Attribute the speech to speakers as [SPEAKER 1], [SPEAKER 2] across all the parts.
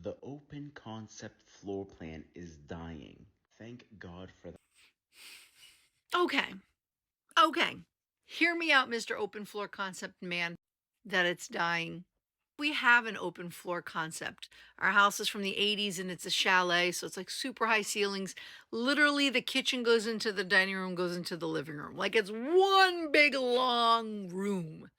[SPEAKER 1] The open concept floor plan is dying. Thank God for that.
[SPEAKER 2] Okay. Hear me out, Mr. Open Floor Concept Man, that it's dying. We have an open floor concept. Our house is from the 80s and it's a chalet, so it's like super high ceilings. Literally, the kitchen goes into the dining room, goes into the living room. Like it's one big long room.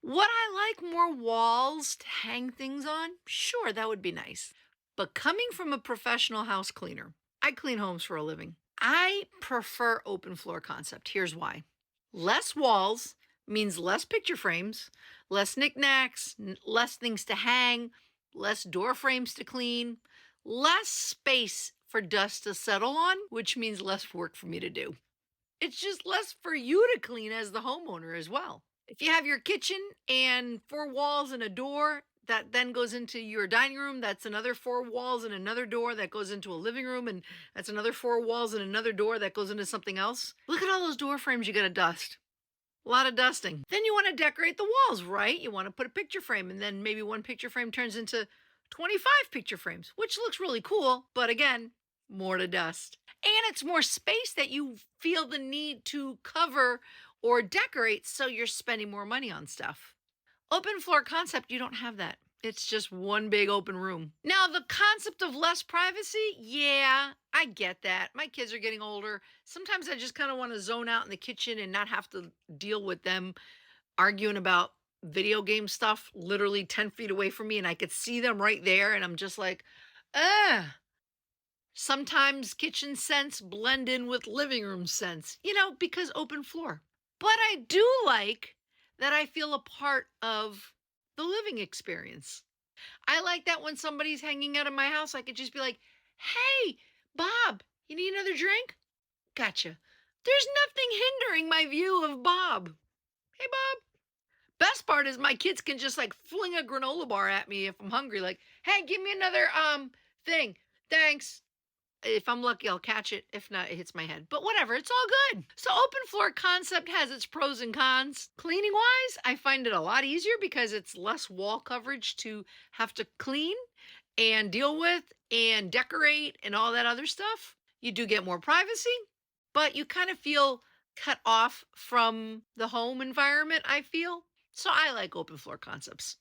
[SPEAKER 2] Would I like more walls to hang things on? Sure, that would be nice. But coming from a professional house cleaner, I clean homes for a living. I prefer open floor concept. Here's why. Less walls means less picture frames, less knickknacks, less things to hang, less door frames to clean, less space for dust to settle on, which means less work for me to do. It's just less for you to clean as the homeowner as well. If you have your kitchen and four walls and a door that then goes into your dining room, that's another four walls and another door that goes into a living room, and that's another four walls and another door that goes into something else. Look at all those door frames you got to dust. A lot of dusting. Then you want to decorate the walls, right? You want to put a picture frame, and then maybe one picture frame turns into 25 picture frames, which looks really cool, but again, more to dust. And it's more space that you feel the need to cover or decorate, so you're spending more money on stuff. Open floor concept, you don't have that. It's just one big open room. Now, the concept of less privacy, yeah, I get that. My kids are getting older. Sometimes I just kind of want to zone out in the kitchen and not have to deal with them arguing about video game stuff literally 10 feet away from me, and I could see them right there, and I'm just like, ah. Sometimes kitchen scents blend in with living room scents, because open floor. But I do like that I feel a part of the living experience. I like that when somebody's hanging out of my house, I could just be like, hey, Bob, you need another drink? Gotcha. There's nothing hindering my view of Bob. Hey, Bob. Best part is my kids can just like fling a granola bar at me if I'm hungry, like, hey, give me another thing. Thanks. If I'm lucky, I'll catch it. If not, it hits my head. But whatever, it's all good. So open floor concept has its pros and cons. Cleaning wise, I find it a lot easier because it's less wall coverage to have to clean and deal with and decorate and all that other stuff. You do get more privacy, but you kind of feel cut off from the home environment, I feel. So I like open floor concepts.